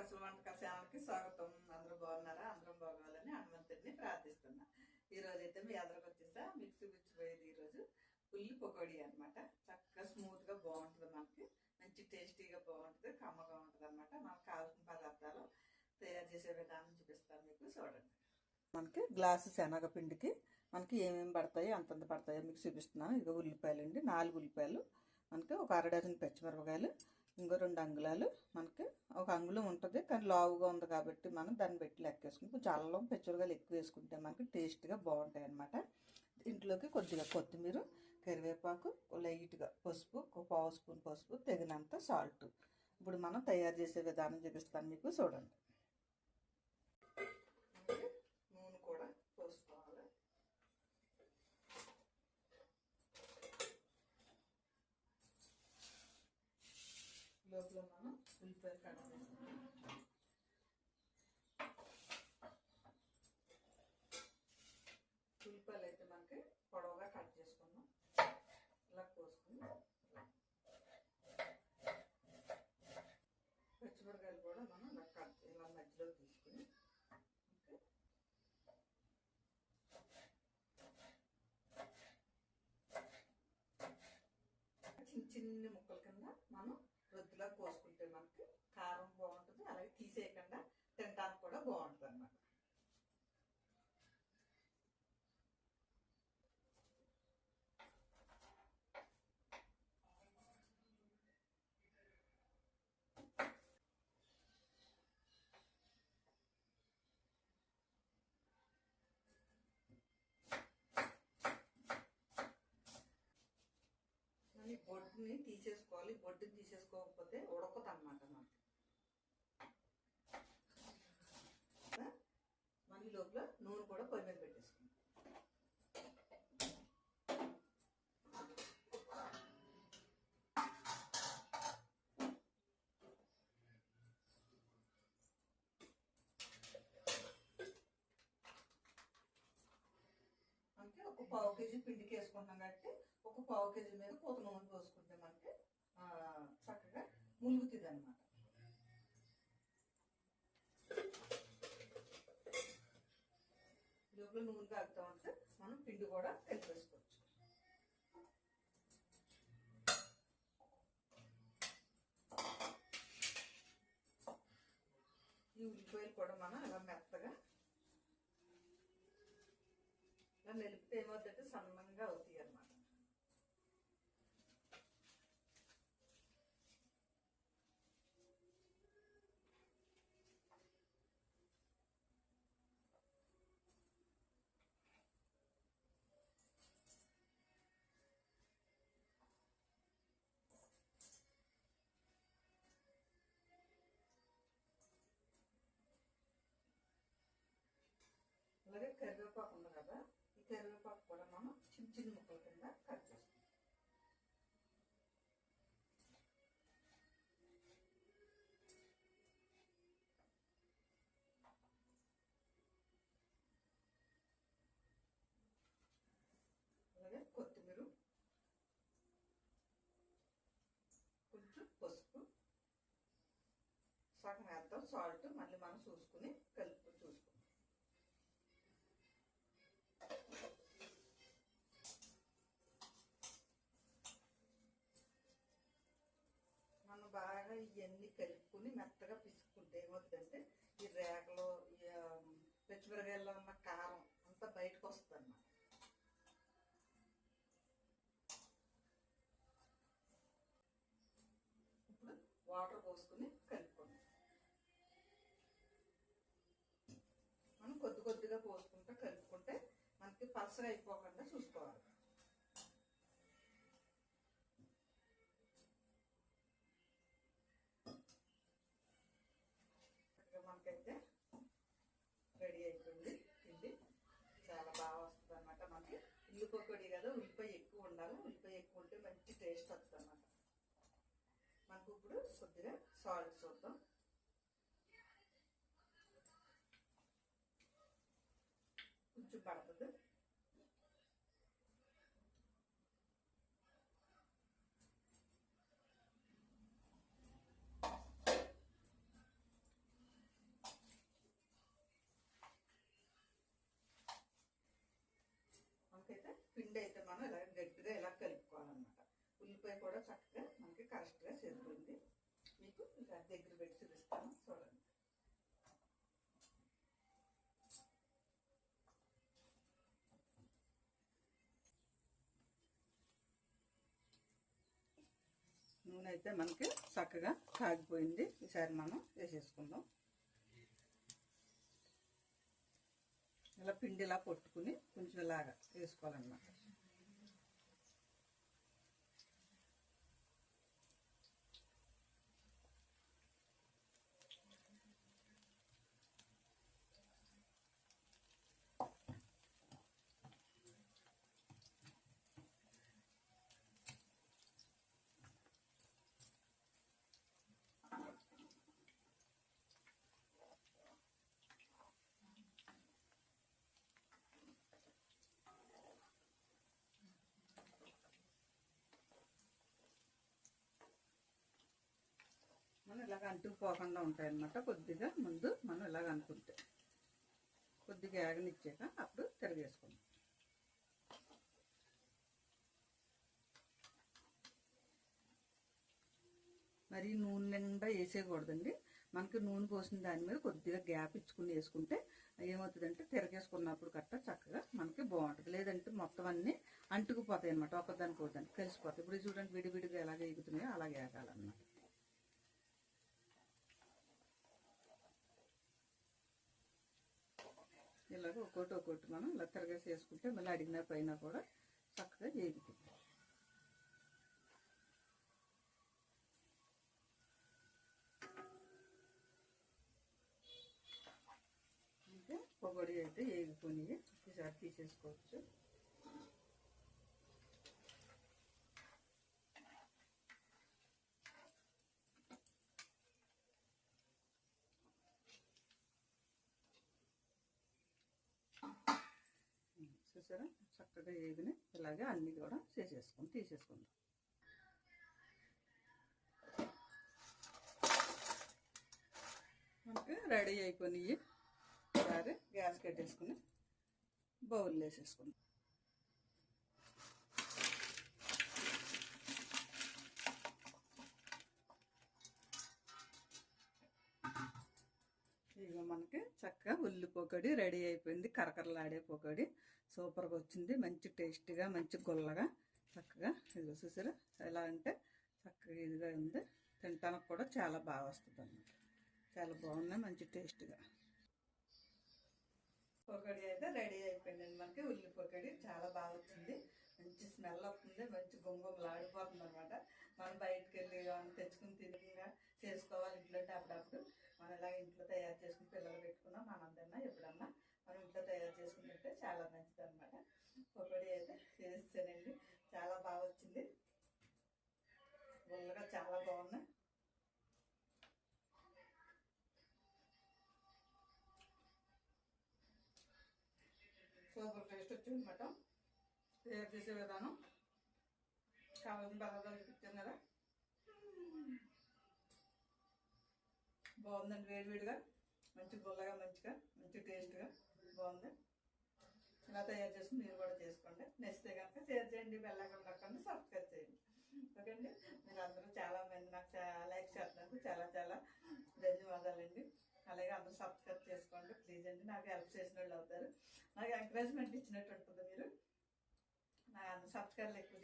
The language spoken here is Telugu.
స్పెషల్ వంటకాల ఛానల్కి స్వాగతం. అందరూ బాగున్నారా? అందరం బాగోవాలని హనుమంతుడిని ప్రార్థిస్తున్నా. ఈరోజు అయితే మీ అందరికి వచ్చేసా మీకు చూపించబోయేది ఈరోజు ఉల్లి పకోడీ అనమాట. చక్కగా స్మూత్గా బాగుంటుంది, మనకి మంచి టేస్టీగా బాగుంటుంది, కమ్మగా ఉంటుంది అనమాట. మనకు కావాల్సిన పదార్థాలు తయారు చేసే విధానం చూపిస్తాను మీకు, చూడండి. మనకి గ్లాసు శనగపిండికి మనకి ఏమేమి పడతాయి, అంతంత పడతాయో మీకు చూపిస్తున్నాను. ఇదిగో ఉల్లిపాయలు అండి, 4 ఉల్లిపాయలు, మనకి ఒక అర డజన్ పచ్చిమిరపకాయలు, ఇంకో 2 అంగుళాలు, మనకి ఒక అంగుళం ఉంటుంది కానీ లావుగా ఉంది కాబట్టి మనం దాన్ని పెట్టి లెక్కేసుకుని కొంచెం అల్లం పచ్చిమిరపకాయలు ఎక్కువ వేసుకుంటే మనకి టేస్ట్గా బాగుంటాయి అన్నమాట. ఇంట్లోకి కొద్దిగా కొత్తిమీర, కరివేపాకు, లైట్గా పసుపు, ఒక పావు స్పూన్ పసుపు, తగినంత సాల్ట్. ఇప్పుడు మనం తయారు చేసే విధానం చూపిస్తాను మీకు, చూడండి. నూనె కూడా పోసుకోవాలి. లోపల మనం ఉల్లిపాయలు కట్ చేసుకుంటాం. ఉల్లిపాయలు అయితే మనకి పొడవుగా కట్ చేసుకున్నాం, ఇలా కోసుకుని. పచ్చిమిరకాయలు కూడా మనం ఇలా మధ్యలో తీసుకుని చిన్న ముక్కల కింద మనం రొద్దులా కోసుకుంటే మనకి కారం బాగుంటుంది, అలాగే తీసేయకుండా తినడానికి కూడా బాగుంటుంది అన్నమాట. ఈ బొడ్డుని తీసేసుకోవాలి. బొడ్డుని తీసేసుకోకపోతే ఉడకదు అన్నమాట మనకి. మన ఈ లోపల నూనె కూడా పొయ్యి మీద పెట్టేసుకుంటాం. మనకి ఒక పావు కేజీ పిండికి వేసుకుంటున్నాం కాబట్టి ఒక పావు కేజీ మీద పూత నూనె పోసుకుంటే మనకి చక్కగా ములుగుతుంది అన్నమాట. లోపల నూనె కాగుతూ ఉంటే మనం పిండి కూడా కలిపేసుకోవచ్చు. ఈ ఉల్లిపాయలు కూడా మనం ఇలా మెత్తగా ఇలా నిలిపితే ఏమవుతుందంటే సన్నంగా అవుతాయి అన్నమాట. అలాగే కరివేపాకు ఉంది కదా, ఈ కరివేపాకు కూడా మనం చిన్న చిన్న ముక్కల కింద కట్ చేసుకుంటాం. అలాగే కొత్తిమీర, కొంచెం పసుపు, సగం వేద్దాం సాల్ట్, మళ్ళీ మనం చూసుకుని కలుపుకొని చూసుకుంటాం. మనం బాగా ఇవన్నీ కలుపుకుని మెత్తగా పిసుకుంటే ఏమవుతుందంటే ఈ రేగలో ఈ పచ్చిమిరకాయల్లో ఉన్న కారం అంతా బయటకు వస్తుంది అన్నమాట. ఇప్పుడు వాటర్ పోసుకుని కలుపుకోండి. మనం కొద్ది కొద్దిగా పోసుకుంటూ కలుపుకుంటే మనకి పలసగా అయిపోకుండా చూసుకోవాలి. మనకైతే రెడీ అయిపోయింది పిండి, చాలా బాగా వస్తుంది అన్నమాట. మనకి ఉల్లి పకోడీ కదా, ఉల్లిపాయ ఎక్కువ ఉండాలి, ఉల్లిపాయ ఎక్కువ ఉంటే మంచి టేస్ట్ వస్తుంది అన్నమాట. మనకు ఇప్పుడు కొద్దిగా సాల్ట్ చూద్దాం. కొంచెం పడుతుంది. అయితే పిండి అయితే మనం ఇలా గట్టిగా ఇలా కలుపుకోవాలన్నమాట. ఉల్లిపాయ కూడా చక్కగా మనకి కరెక్ట్గా సరిపోయింది. మీకు ఇలా దగ్గర పెట్టి చూపిస్తాను చూడండి. నూనె అయితే మనకి చక్కగా కాగిపోయింది. ఈసారి మనం వేసేసుకుందాం. ఇలా పిండి ఇలా పట్టుకుని కొంచెం ఇలాగా వేసుకోవాలన్నమాట. మనం ఇలాగ అంటుకుపోకుండా ఉంటాయన్నమాట. కొద్దిగా ముందు మనం ఇలాగ అనుకుంటే కొద్దిగా ఆగనిచ్చాక అప్పుడు తిరగేసుకుందాం. మరి నూనె నిండా వేసేయకూడదండి. మనకి నూనె పోసిన దాని మీద కొద్దిగా గ్యాప్ ఇచ్చుకుని వేసుకుంటే ఏమవుతుందంటే తిరగేసుకున్నప్పుడు కట్ట చక్కగా మనకి బాగుంటుంది. లేదంటే మొత్తం అన్నీ అంటుకుపోతాయి అనమాట. ఒకదానికి ఒకదానికి కలిసిపోతాయి. ఇప్పుడు చూడండి విడివిడిగా ఎలాగ ఎగుతున్నాయో అలాగే వేగాలన్నమాట. ఇలాగ ఒక్కొక్కటి మనం ఇలా తిరగేసి వేసుకుంటే మళ్ళీ అడిగిన పైన కూడా చక్కగా వేగుతుంది. అంటే పొగడి అయితే వేగిపోయి ఈసారి తీసేసుకోవచ్చు. చూసారా చక్కగా వేగిన ఇలాగే అన్నీ కూడా తీసేసుకుందాం. మనకి రెడీ అయిపోయినాయి. ఒకసారి గ్యాస్ కట్టేసుకుని బౌల్లో వేసేసుకుందాం. ఇక మనకి చక్కగా ఉల్లి పొగడి రెడీ అయిపోయింది. కరకరలాడే పొగడి సూపర్గా వచ్చింది. మంచి టేస్టీగా మంచి గుల్లగా చక్కగా ఇది చూసారా ఎలా అంటే చక్కగా ఇదిగా ఉంది. తినటానికి కూడా చాలా బాగా వస్తుంది అన్నమాట. చాలా బాగున్నాయి, మంచి టేస్ట్గా. పొగడి అయితే రెడీ అయిపోయిందండి. మనకి ఉల్లి పొగడి చాలా బాగా వచ్చింది. మంచి స్మెల్ వస్తుంది, మంచి గుంగుమలాడిపోతుంది అనమాట. మనం బయటకు వెళ్ళి తెచ్చుకుని తిరిగిగా చేసుకోవాలి ఇంట్లో. అప్పుడప్పుడు మనం ఇలా ఇంట్లో తయారు చేసుకుని పిల్లలు పెట్టుకున్నాం మనందన్నా ఎప్పుడన్నా మనం ఇంట్లో తయారు చేసుకుంటే చాలా మంచిది అనమాట. పొగడి అయితే చేస్తానండి, చాలా బాగా వచ్చింది. గుల్లగా చాలా బాగున్నాయి. సూపర్ టేస్ట్ వచ్చింది అనమాట. తయారు చేసే విధానం కావాల్సిన పదార్థాలు చూపించాను కదా. బాగుందండి, వేడివేడిగా మంచి గుల్లగా మంచిగా మంచి టేస్ట్గా బాగుంది. ఇలా తయారు చేసుకుని మీరు కూడా చేసుకోండి. నచ్చితే కనుక షేర్ చేయండి, బెల్ ఐకాన్ నొక్కండి, సబ్స్క్రైబ్ చేయండి. ఓకే అండి. మీరు అందరూ చాలా మంది నాకు లైక్ చేస్తున్నందుకు చాలా చాలా ధన్యవాదాలండి. అలాగే అందరూ సబ్స్క్రైబ్ చేసుకోండి ప్లీజ్ అండి. నాకు హెల్ప్ చేసిన వాళ్ళు అవుతారు, నాకు ఎంకరేజ్మెంట్ ఇచ్చినట్టు ఉంటుంది. మీరు నాకు అందరూ సబ్స్క్రైబ్ ఎక్కువ